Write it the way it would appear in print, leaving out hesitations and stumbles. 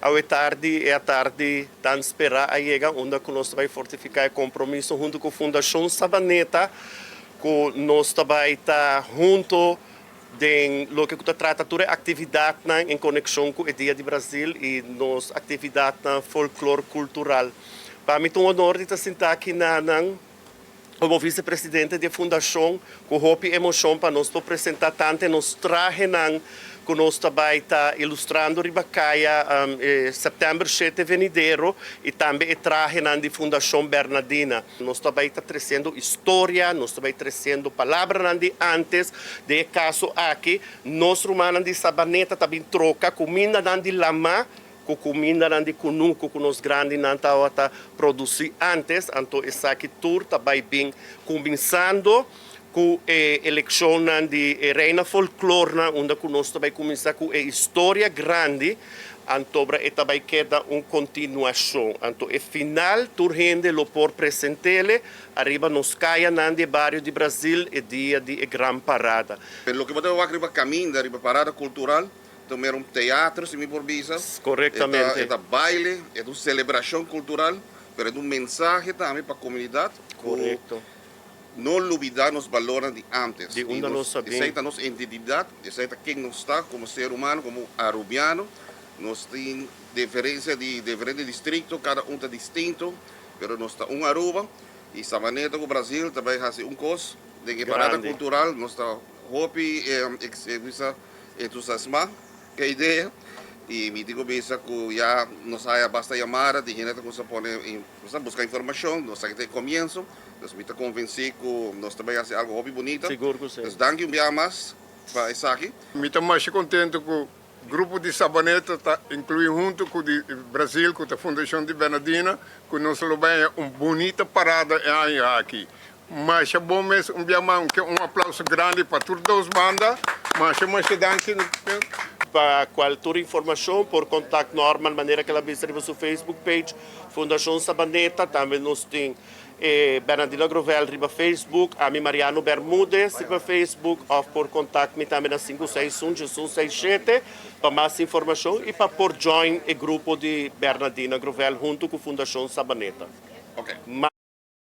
à tarde, tan esperar a chegar onde nós vai fortificar o compromisso junto com a Fundacion Savaneta, que nós também está junto de lo que trata toda atividade em conexão com o Dia do Brasil e nos atividade folclore cultural. Para mim é um honor de estar aqui como vice-presidente da Fundação, com hope e emoção para nós apresentar tanto nos traje que nós também está ilustrando ribacaia setembro 7 venidero e também traje da Fundação Bernadina. Nós também está trazendo história, nós também trazendo palavras de antes, de caso aqui, nós romanos de Savaneta também troca comida de lama, com comida de cunuco que nós grandes não tá produzir antes, então essa aqui tour também bem começando com a eleição de reina folclore, onde nós também começar com a história grande, então também queda uma continuação. Então, o final, tour rende lo por presentele, arriba nos caia de barrio de Brasil e dia de Gran Parada. Pelo que você vai arriba caminho, arriba Parada Cultural, também um teatro, se me porbisa. Corretamente. É baile, é uma celebração cultural, mas é um mensagem também para a comunidade. Correto. Não olvidar os valores de antes. De onde nós sabemos. Aceita nossa identidade, aceita quem nós está como ser humano, como arubiano. Nós temos diferença de diferentes distritos, cada um está distinto, mas nós está Aruba e Savaneta, o Brasil, também faz coisa de Parada Cultural, nós está hope entusiasmar que a ideia. E me digo que já nos há basta chamada, de gente que você buscar informação, nós aqui tem começo, nós me convenci que nós também fazemos algo hobby bonito. Seguro que sim. Então, danke um dia mais para isso aqui. Me estou mais contente com o grupo de Savaneta, tá incluído junto com o Brasil, com a Fundação de Bernadina, que nós vamos uma bonita parada aqui. Mas é bom mesmo, um aplauso grande para todas as bandas, mas danke. Para qualquer informação, por contato normal, maneira que ela vê no seu Facebook page, Fundação Savaneta, também nós temos Bernadina Grovell riba Facebook, a mim Mariano Bermúdez riba Facebook, ou por contato me também na 561-167 para mais informação e para por join o grupo de Bernadina Grovell junto com a Fundação Savaneta. Okay.